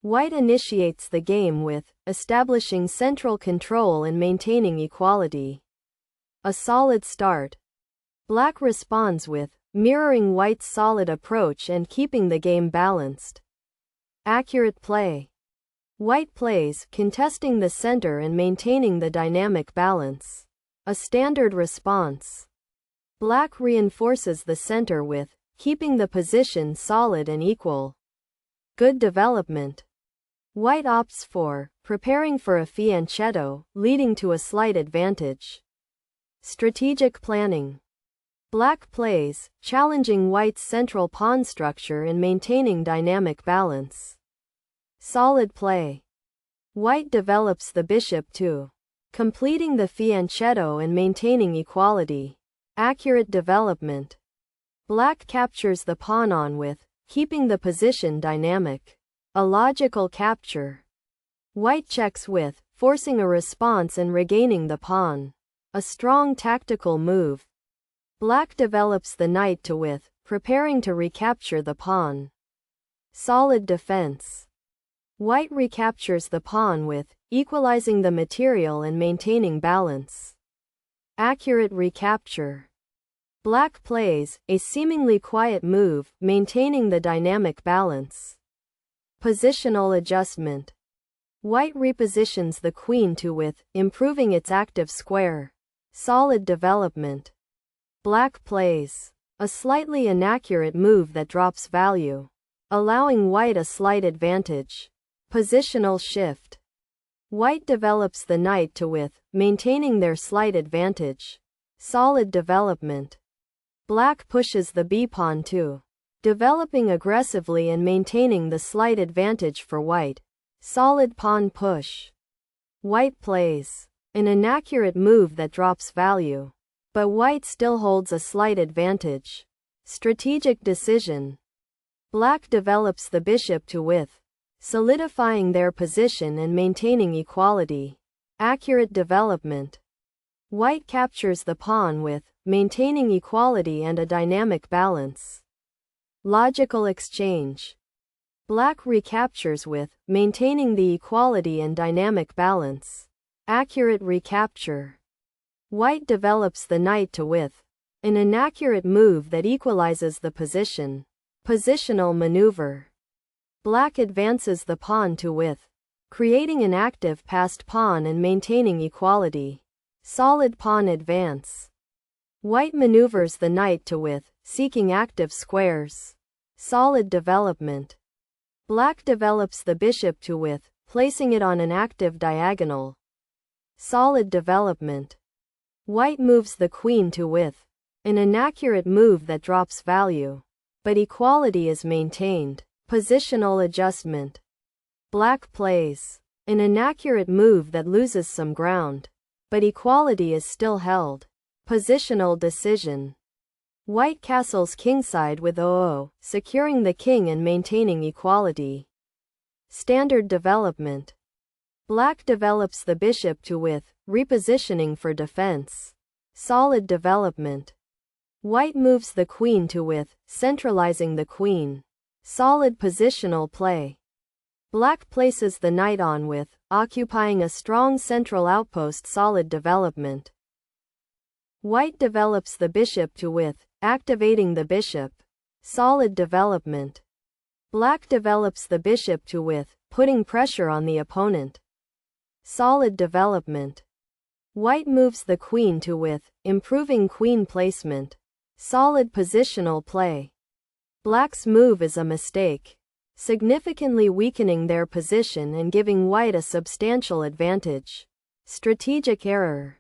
White initiates the game with establishing central control and maintaining equality. A solid start. Black responds with mirroring White's solid approach and keeping the game balanced. Accurate play. White plays, contesting the center and maintaining the dynamic balance. A standard response. Black reinforces the center with keeping the position solid and equal. Good development. White opts for preparing for a fianchetto, leading to a slight advantage. Strategic planning. Black plays, challenging White's central pawn structure and maintaining dynamic balance. Solid play. White develops the bishop too, completing the fianchetto and maintaining equality. Accurate development. Black captures the pawn on with keeping the position dynamic. A logical capture. White checks with forcing a response and regaining the pawn. A strong tactical move. Black develops the knight to with preparing to recapture the pawn. Solid defense. White recaptures the pawn with equalizing the material and maintaining balance. Accurate recapture. Black plays a seemingly quiet move, maintaining the dynamic balance. Positional adjustment. White repositions the queen to with improving its active square. Solid development. Black plays a slightly inaccurate move that drops value, allowing White a slight advantage. Positional shift. White develops the knight to with maintaining their slight advantage. Solid development. Black pushes the b-pawn too, developing aggressively and maintaining the slight advantage for White. Solid pawn push. White plays an inaccurate move that drops value, but White still holds a slight advantage. Strategic decision. Black develops the bishop to with solidifying their position and maintaining equality. Accurate development. White captures the pawn with maintaining equality and a dynamic balance. Logical exchange. Black recaptures with maintaining the equality and dynamic balance. Accurate recapture. White develops the knight to with an inaccurate move that equalizes the position. Positional maneuver. Black advances the pawn to with creating an active passed pawn and maintaining equality. Solid pawn advance. White maneuvers the knight to with seeking active squares. Solid development. Black develops the bishop to with placing it on an active diagonal. Solid development. White moves the queen to with an inaccurate move that drops value, but equality is maintained. Positional adjustment. Black plays an inaccurate move that loses some ground, but equality is still held. Positional decision. White castles kingside with 0-0, securing the king and maintaining equality. Standard development. Black develops the bishop to with repositioning for defense. Solid development. White moves the queen to with centralizing the queen. Solid positional play. Black places the knight on with occupying a strong central outpost. Solid development. White develops the bishop to with activating the bishop. Solid development. Black develops the bishop to with putting pressure on the opponent. Solid development. White moves the queen to with improving queen placement. Solid positional play. Black's move is a mistake, significantly weakening their position and giving White a substantial advantage. Strategic error.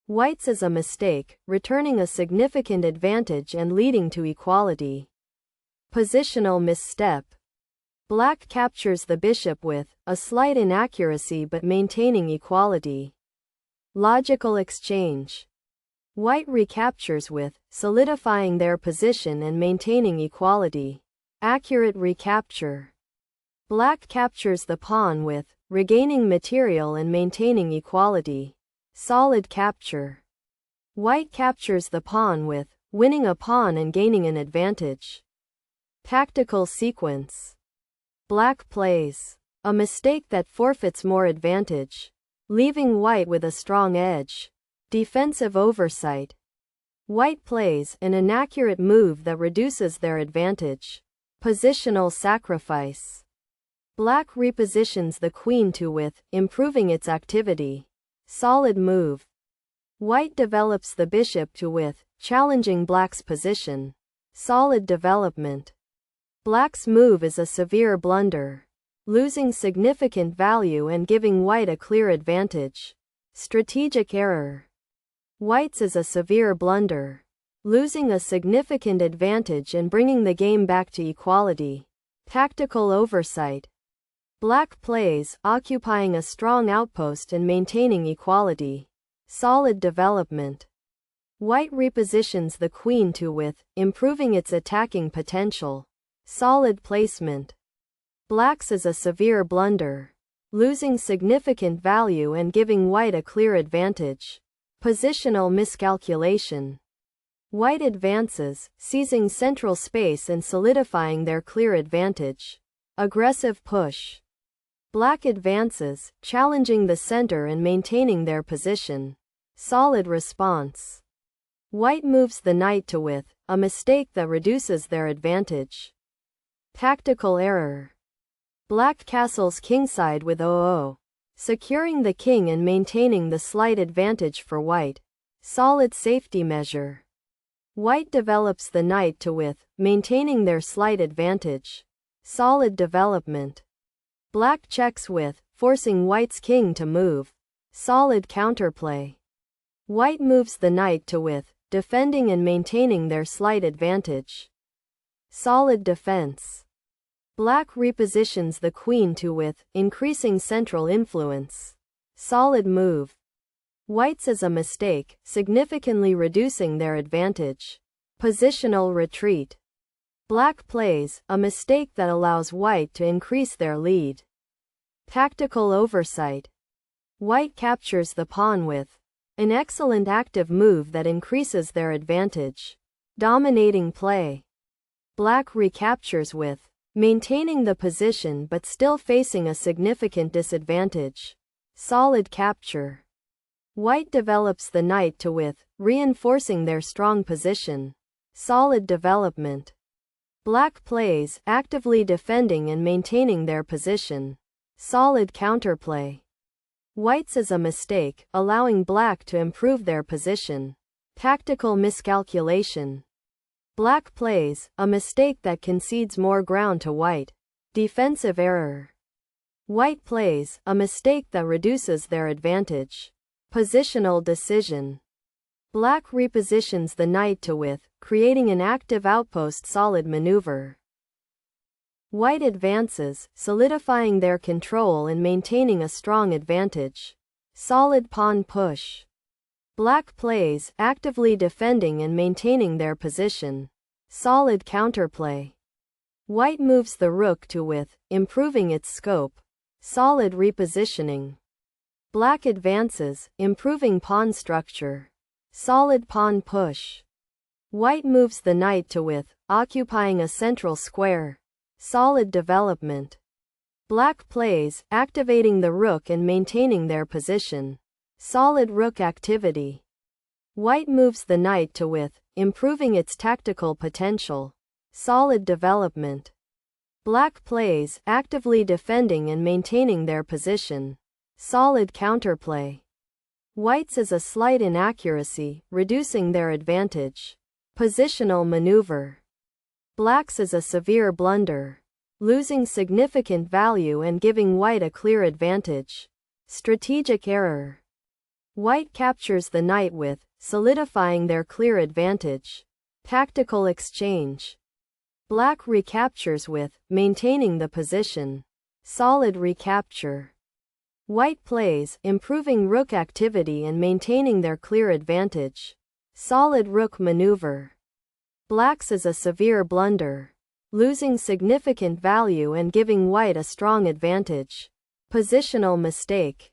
White's is a mistake, returning a significant advantage and leading to equality. Positional misstep. Black captures the bishop with a slight inaccuracy but maintaining equality. Logical exchange. White recaptures with solidifying their position and maintaining equality. Accurate recapture. Black captures the pawn with regaining material and maintaining equality. Solid capture. White captures the pawn with winning a pawn and gaining an advantage. Tactical sequence. Black plays a mistake that forfeits more advantage, leaving white with a strong edge. Defensive oversight. White plays an inaccurate move that reduces their advantage. Positional sacrifice. Black repositions the queen to with, improving its activity. Solid move. White develops the bishop to with, challenging black's position. Solid development. Black's move is a severe blunder, losing significant value and giving white a clear advantage. Strategic error. White's is a severe blunder, losing a significant advantage and bringing the game back to equality. Tactical oversight. Black plays, occupying a strong outpost and maintaining equality. Solid development. White repositions the queen to with, improving its attacking potential. Solid placement. Black's is a severe blunder, losing significant value and giving white a clear advantage. Positional miscalculation. White advances, seizing central space and solidifying their clear advantage. Aggressive push. Black advances, challenging the center and maintaining their position. Solid response. White moves the knight to with, a mistake that reduces their advantage. Tactical error. Black castles kingside with 0-0, securing the king and maintaining the slight advantage for white. Solid safety measure. White develops the knight to with, maintaining their slight advantage. Solid development. Black checks with, forcing white's king to move. Solid counterplay. White moves the knight to with, defending and maintaining their slight advantage. Solid defense. Black repositions the queen to with, increasing central influence. Solid move. White's is a mistake, significantly reducing their advantage. Positional retreat. Black plays, a mistake that allows white to increase their lead. Tactical oversight. White captures the pawn with an excellent active move that increases their advantage. Dominating play. Black recaptures with maintaining the position but still facing a significant disadvantage. Solid capture. White develops the knight to with, reinforcing their strong position. Solid development. Black plays, actively defending and maintaining their position. Solid counterplay. White's is a mistake, allowing black to improve their position. Tactical miscalculation. Black plays, a mistake that concedes more ground to white. Defensive error. White plays, a mistake that reduces their advantage. Positional decision. Black repositions the knight to with, creating an active outpost. Solid maneuver. White advances, solidifying their control and maintaining a strong advantage. Solid pawn push. Black plays, actively defending and maintaining their position. Solid counterplay. White moves the rook to with, improving its scope. Solid repositioning. Black advances, improving pawn structure. Solid pawn push. White moves the knight to with, occupying a central square. Solid development. Black plays, activating the rook and maintaining their position. Solid rook activity. White moves the knight to with, improving its tactical potential. Solid development. Black plays, actively defending and maintaining their position. Solid counterplay. White's is a slight inaccuracy, reducing their advantage. Positional maneuver. Black's is a severe blunder, losing significant value and giving white a clear advantage. Strategic error. White captures the knight with, solidifying their clear advantage. Tactical exchange. Black recaptures with, maintaining the position. Solid recapture. White plays, improving rook activity and maintaining their clear advantage. Solid rook maneuver. Black's is a severe blunder, losing significant value and giving white a strong advantage. Positional mistake.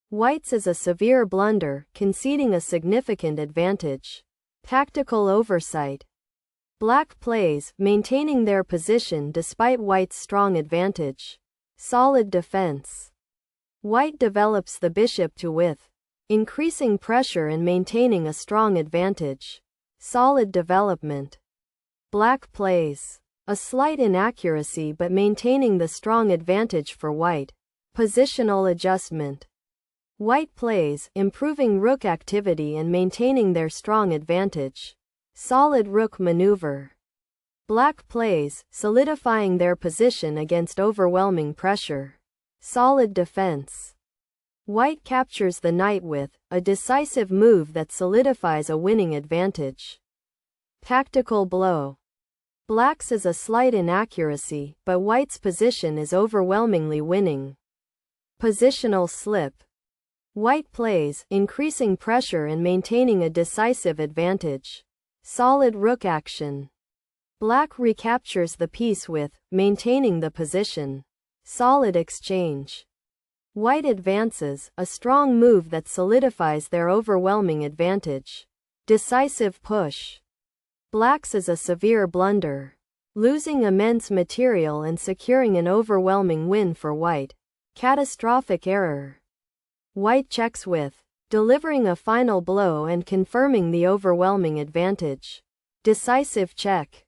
White's is a severe blunder, conceding a significant advantage. Tactical oversight. Black plays, maintaining their position despite white's strong advantage. Solid defense. White develops the bishop to width, increasing pressure and maintaining a strong advantage. Solid development. Black plays a slight inaccuracy but maintaining the strong advantage for white. Positional adjustment. White plays, improving rook activity and maintaining their strong advantage. Solid rook maneuver. Black plays, solidifying their position against overwhelming pressure. Solid defense. White captures the knight with a decisive move that solidifies a winning advantage. Tactical blow. Black's is a slight inaccuracy, but white's position is overwhelmingly winning. Positional slip. White plays, increasing pressure and maintaining a decisive advantage. Solid rook action. Black recaptures the piece with maintaining the position. Solid exchange. White advances, a strong move that solidifies their overwhelming advantage. Decisive push. Black's is a severe blunder, losing immense material and securing an overwhelming win for white. Catastrophic error. White checks with delivering a final blow and confirming the overwhelming advantage. Decisive check.